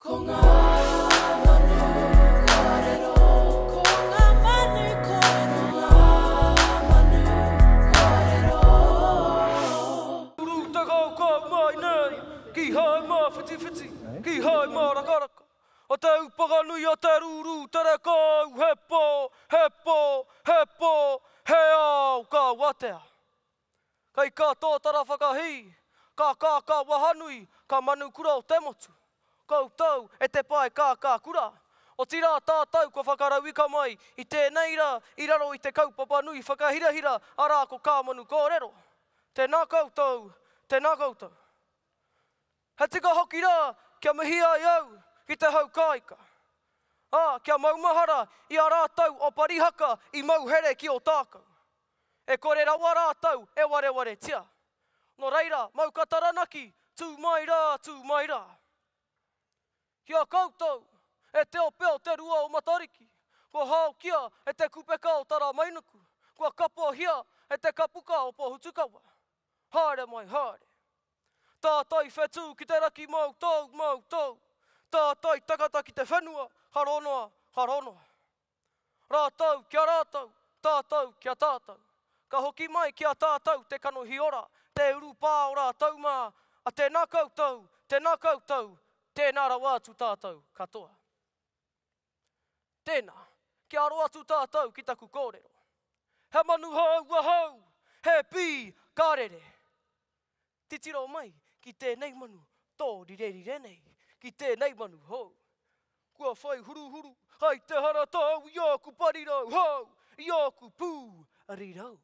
Ko ngā manu kōrero, ko ngā manu kōrero, ngā manu kōrero. Uru takau ka mai nei, ki hai mā whiti whiti, ki hai mā raka raka. O te upaka nui o te ruru, te rekau, he pō, he pō, he pō, he au ka watea. Kei ka tōtara whakahi, ka wahanui, ka manu kura o te motu. Koutou e te pai ka kura. O tira tātou ko whakarau i ka mai i tēnei rā, i raro i te kaupapa nui whakahirahira, arā ko kā manu kōrero. Tēnā koutou, tēnā koutou. He tika hoki rā, kia mihi ai au, ki te hau kaika. Kia maumahara i a rātou o parihaka i mauhere ki o tākau. E kore rawa rātou e ware tia. No reira, mau kataranaki, tū mai rā. Kia koutou, e te o peo te rua o matariki. Kua hao kia, e te kupeka o tara mainuku. Kua kapo hia, e te kapuka o pohutukawa. Haere mai, haere. Tātai whetū ki te raki mau Tātai takata ki te whenua, haronoa. Rātou kia rātou, tātou kia tātou. Ka hoki mai kia tātou te kanohi ora, te uru pā o rātou mā. A tēnā koutou, tēnā rawa atu tātou katoa. Tēnā, kia aro atu tātou ki taku kōrero. He manu hau wahau, he pī kārere. Titiro mai ki tēnei manu tō rire nei, ki tēnei manu hau. Kua whai huru, hai te hara tau, i aku parirau, hau, i aku pū arirau.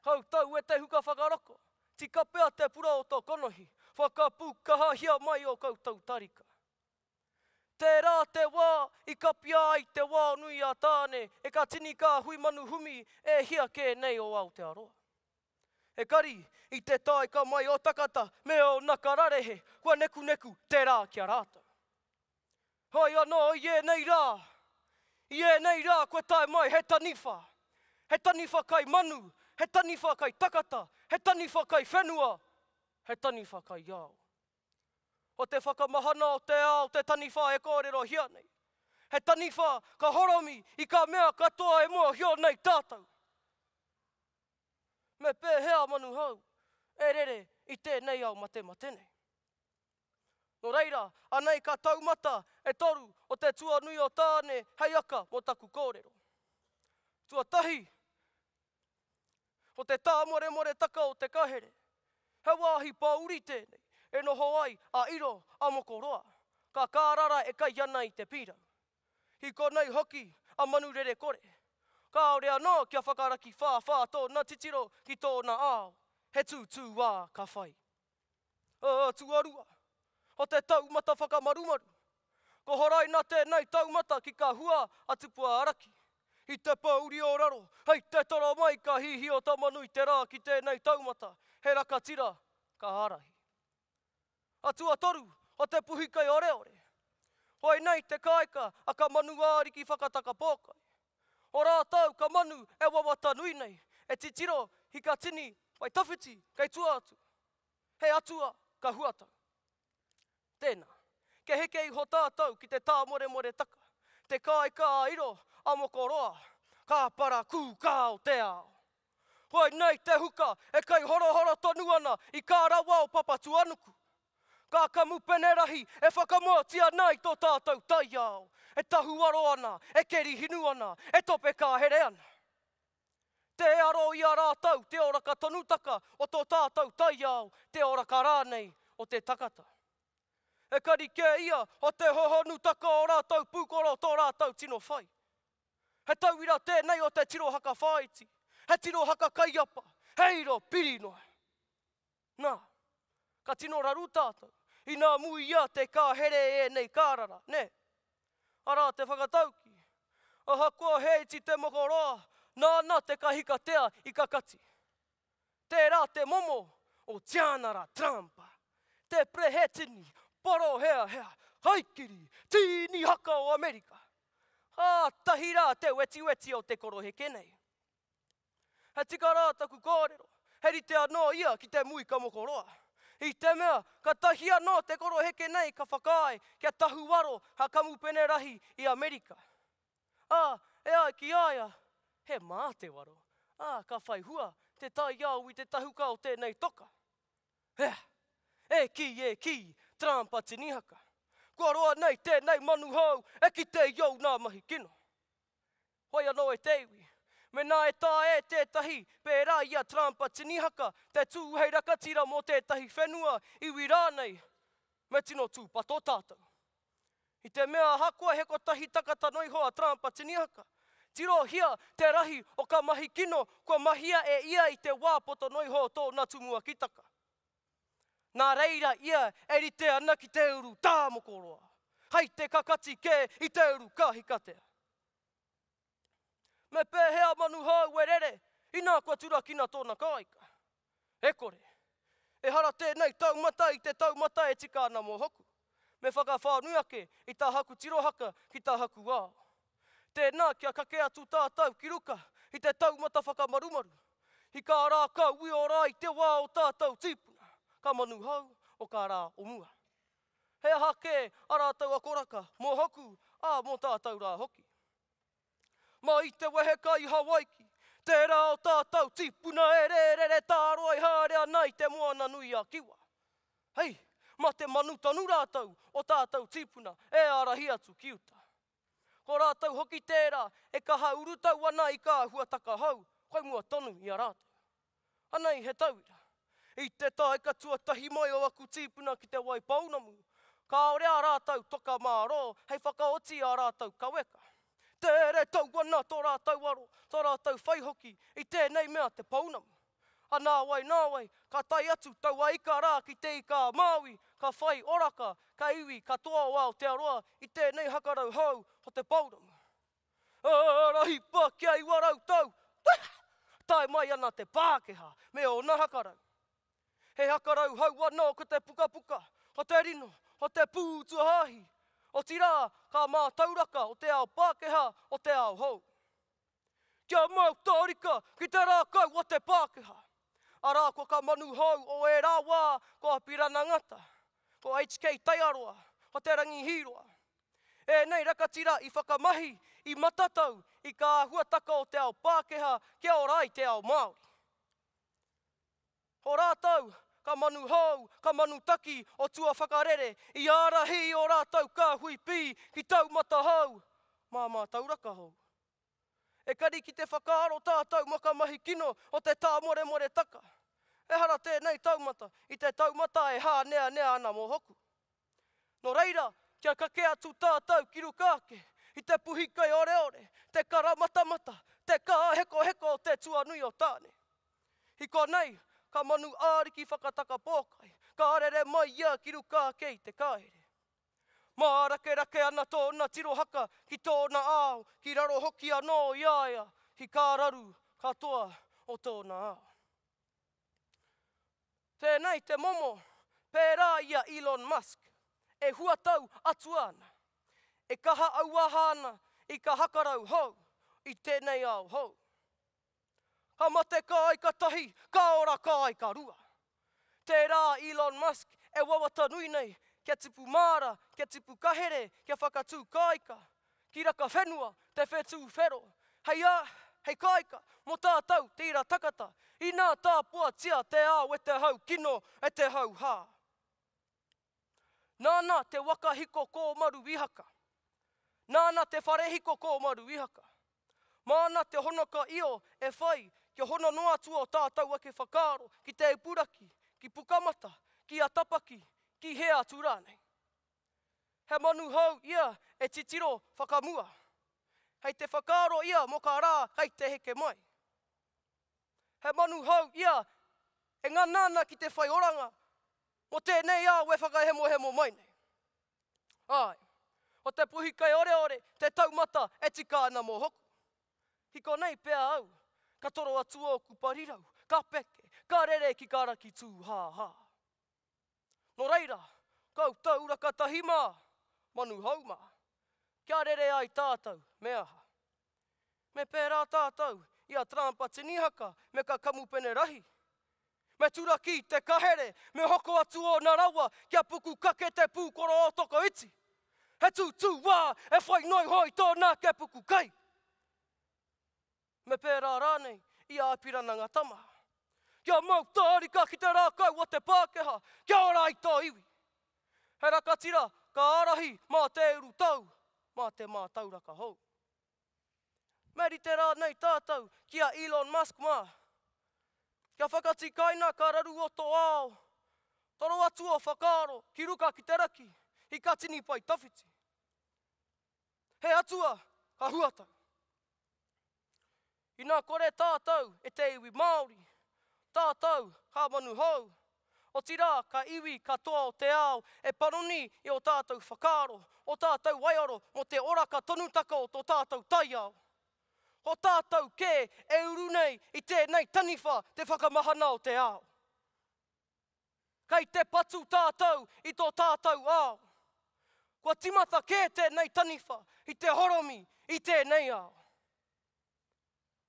Hau tau e te huka whakarako, tika pea te pura o tō konohi, whakapukaha hia mai o koutou tarika. Te rā te wā, i kapia ai te wā nui a tāne, e ka tini ka hui manu humi, e hia kē nei o Aotearoa. E kari, i te tai ka mai o takata, me o nakararehe, kua neku te rā kia rātou. Hai anō, i e nei rā, koe tai mai, he taniwha kai manu, he taniwha kai takata, he taniwha kai whenua, he taniwha kai iau. O te whakamahana o te ao, te taniwha e kōrero hia nei. He taniwha ka horomi i ka mea katoa e mua hio nei tātou. Me pē hea manu hau, e rere i tēnei au mate nei. No reira, anei ka taumata e toru o te tua nui o tāne hei aka mo taku kōrero. Tua tahi, o te tā more taka o te kahere. He wāhi pauri tēnei, e noho ai a iro a mokoroa. Ka kārara e kai ana i te pīrau. Hi konei hoki a manu rere kore. Ka ore anō kia whakaraki whā tōna titiro ki tōna ao. He tū wā ka whai. Tuarua, o te taumata whakamarumaru. Ko horai nā tēnei taumata ki ka hua atupua araki. I te pauri o raro, hei te toro mai ka hihi o tamanui te rā ki tēnei taumata. He raka tira ka harahi. Atua toru o te puhikai ore. Hoi nei te kaika a ka manu āri ki whakataka pōkai. O rātou ka manu e wawata nui nei. E titiro hi ka tini pai tawhiti kei tua atu. He atua ka huatau. Tēnā, ke heke i ho tātou ki te tā more taka. Te kaika a iro a mokoroa, ka para kū kā o te ao. Hoi nei te huka e kai horo tonu ana i kā rawa o papatu anuku. Ka kamupene rahi e whakamoatia nei tō tātou tai ao. E tahu aro ana, e keri hinu ana, e tope ka here ana. Te aro i a rātou, te ora ka tonutaka o tō tātou tai ao, te ora ka rānei o te takata. E kari ke ia o te hohonu taka o rātou pūkoro tō rātou tino whai. He tauira tēnei o te tiro haka whaiti. He tiro haka kaiapa, heiro pirinoa. Nā, ka tino raru tātou, i nā mui ia te kā here e nei kārara, ne? Arā te whakatauki, aha kua heiti te mokoroa, nāna te kahika tea i kakati. Te rā te momo o Tianara Trampa, te prehetini, poro hea, haikiri, tīni haka o Amerika. Tahi rā te weti o te koroheke nei. He tika rā taku kōrero, heri te anō ia ki te mui ka mokoroa. I te mea, ka tahi anō te koro heke nei ka whakae kia tahu waro ha kamu pene rahi i Amerika. E ai ki aia, he mā te waro. Ka whai hua te tai au i te tahuka o tēnei toka. E ki, Trump a tinihaka. Kua roa nei tēnei manu hau, e ki te iau nā mahi kino. Hoi anō e te iwi. Me nā e tā e tētahi, pērā ia Trump a tinihaka, te tū hei rakatira mō tētahi whenua, iwi rānei, me tino tū pato tātou. I te mea hakua heko tahi takata noi hoa Trump a tinihaka. Tiro hia te rahi o ka mahi kino, kua mahia e ia i te wāpoto noi ho tō natumua kitaka. Nā reira ia e rite ana ki te uru tā mokoroa. Hei te kakati ke i te uru kahikatea. Me pēhea manu hau e rere, ina kua turakina tōna kāika. E kore, e hara tēnei taumata i te taumata e tika ana mō hoku. Me whakawhānui ake i tā haku tirohaka ki tā haku wā. Tēnā kia kake atu tātou ki ruka i te taumata whakamarumaru. I kā rā kau i o rā i te wā o tātou tīpuna, ka manu hau o kā rā o mua. He hake arātou a koraka, mō hoku, mō tātou rā hoki. Ma i te wehe kai Hawaiki, te rā o tātou tīpuna e re tāroa i hārea nei te moana nui a kiwa. Hei, ma te manutanu rātou o tātou tīpuna e arahi atu ki uta. Ko rātou hoki tērā e kaha urutau ana i kā huataka hau, koe mua tonu i a rātou. Anei he tauira, i te tae katua tahi mai o aku tīpuna ki te wai paunamu, ka orea rātou toka māro, hei whakaoti a rātou kaweka. Tere tau ana tō rātou waro, tō rātou whaihoki, i tēnei mea te paunamu. Nā wai, ka tai atu tau aika rā ki te ika Māui, ka whai oraka, ka iwi, ka toa wao te aroa, i tēnei hakarau hau o te paunamu. Rahi pā kia i warau tau, tai mai ana te Pākeha, me o na hakarau. He hakarau hau anō ko te puka, o te rino, o te pūtuahahi, o tira ka mā tauraka o te ao Pākeha o te ao hou. Kia mau tārika ki te rākau o te Pākeha. Arā ko ka manu hou o e rāwā ko a Piranangata, ko HK Taiaroa, o te Rangihiroa. E nei rakatira i whakamahi, i matatau, i ka huataka o te ao Pākeha, kia ora i te ao Māori. Ho rātau, ka manu hou, ka manu taki o tua whakarere, i arahi o rātau ka hui pi, ki taumata hou, mā tauraka hou. E kari ki te whakaaro tātou maka mahi kino o te tā more taka. E hara tēnei taumata, i te taumata e hā nea ana mō hoku. No reira, kia kake atu tātou ki rukāke, i te puhikai ore, te karamatamata, te kā heko o te tuanui o tāne. I ko nei, ka manu āriki whakataka pōkai, ka arere mai ia ki rukāke i te kāhere. Mā rake ana tōna tirohaka ki tōna ao, ki raro hoki anō i aia, ki kā raru katoa o tōna ao. Tēnei te momo, pērā ia Elon Musk, e huatau atu ana, e kaha auahana i ka hakarau hou, i tēnei ao hou. Ka mate ka aika tahi, ka ora ka aika rua. Tērā Elon Musk e wawatanui nei, kia tipu māra, kia tipu kahere, kia whakatū kaika, ki raka whenua, te whetū whero. Hei kaika, mo tātou tira takata, i nā tā pua tia te ao e te hau kino, e te hau hā. Nāna te wakahiko kō maru wihaka. Nāna te wharehiko kō maru wihaka. Māna te honoka io e whai, kia hono noa tua o tātou ake whakaaro, ki te ipuraki, ki pukamata, ki atapaki, ki hea tūrānei. He manu hau ia e titiro whakamua. Hei te whakaaro ia mo ka rā kai te heke mai. He manu hau ia e ngā nāna ki te whai oranga mo tēnei au e whakahemo mai nei. Ai, o te puhikai ore, te taumata e tika ana mō hoku. Hiko nei pēa au, ka toro atu o kuparirau, ka peke, ka rere ki karaki tū hā. No reira, kau tauraka tahi mā, manu hau mā. Kia rere ai tātou, me aha. Me pērā tātou, ia Trump a tinihaka, me ka kamupene rahi. Me turaki te kahere, me hoko atu o nā rawa, kia puku kake te pūkoro o toko iti. He tū wā, e whai noi hoi tōna ke puku kai. Me pērā rānei, ia apirana ngā tamaha. Kia mau tārika ki te rākau o te Pākehā, kia ora i tō iwi. He rakatira, ka arahi mā te uru tau, mā te mā tauraka hou. Meri te rānei tātou, kia Elon Musk mā. Kia whakati kaina ka raru o tō ao. Toro atu o whakaaro, ki ruka ki te raki, i ka tini pai tawhiti. He atua, ka huatau. I nā kore tātou, e te iwi Māori. Tātou, ka manu hou. O tira, ka iwi, ka toa o te ao, e paroni i o tātou whakaaro, o tātou waiaro, mo te oraka tonutaka o tō tātou taiao. O tātou ke, e uru nei, i tēnei taniwha, te whakamahana o te ao. Kei te patu tātou, i tō tātou ao. Kua timata ke tēnei taniwha, i te horomi, i tēnei ao.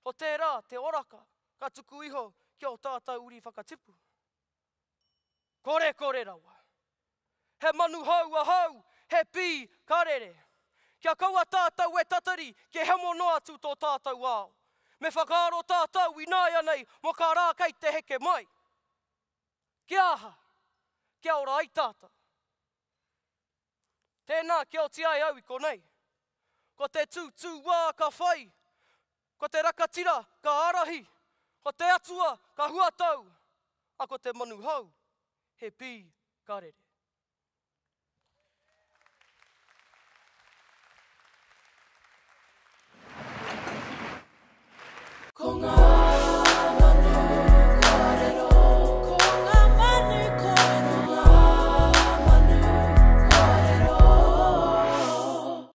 Ko tērā, te oraka, ka tuku iho, kia o tātou uri whakatipu. Kore rawa. He manu hau a hau, he pi karere. Kia kaua tātou e tatari, ke hemo no atu tō tātou ao. Me whakaaro tātou i nāia nei, mo ka rā kei te heke mai. Kia aha, kia ora ai tātou. Tēnā kia o ti ai au i konei. Ko te tū wā ka whai, ko te rakatira ka arahi, ko te atua ka huatau, a ko te manu hau, he pi karere.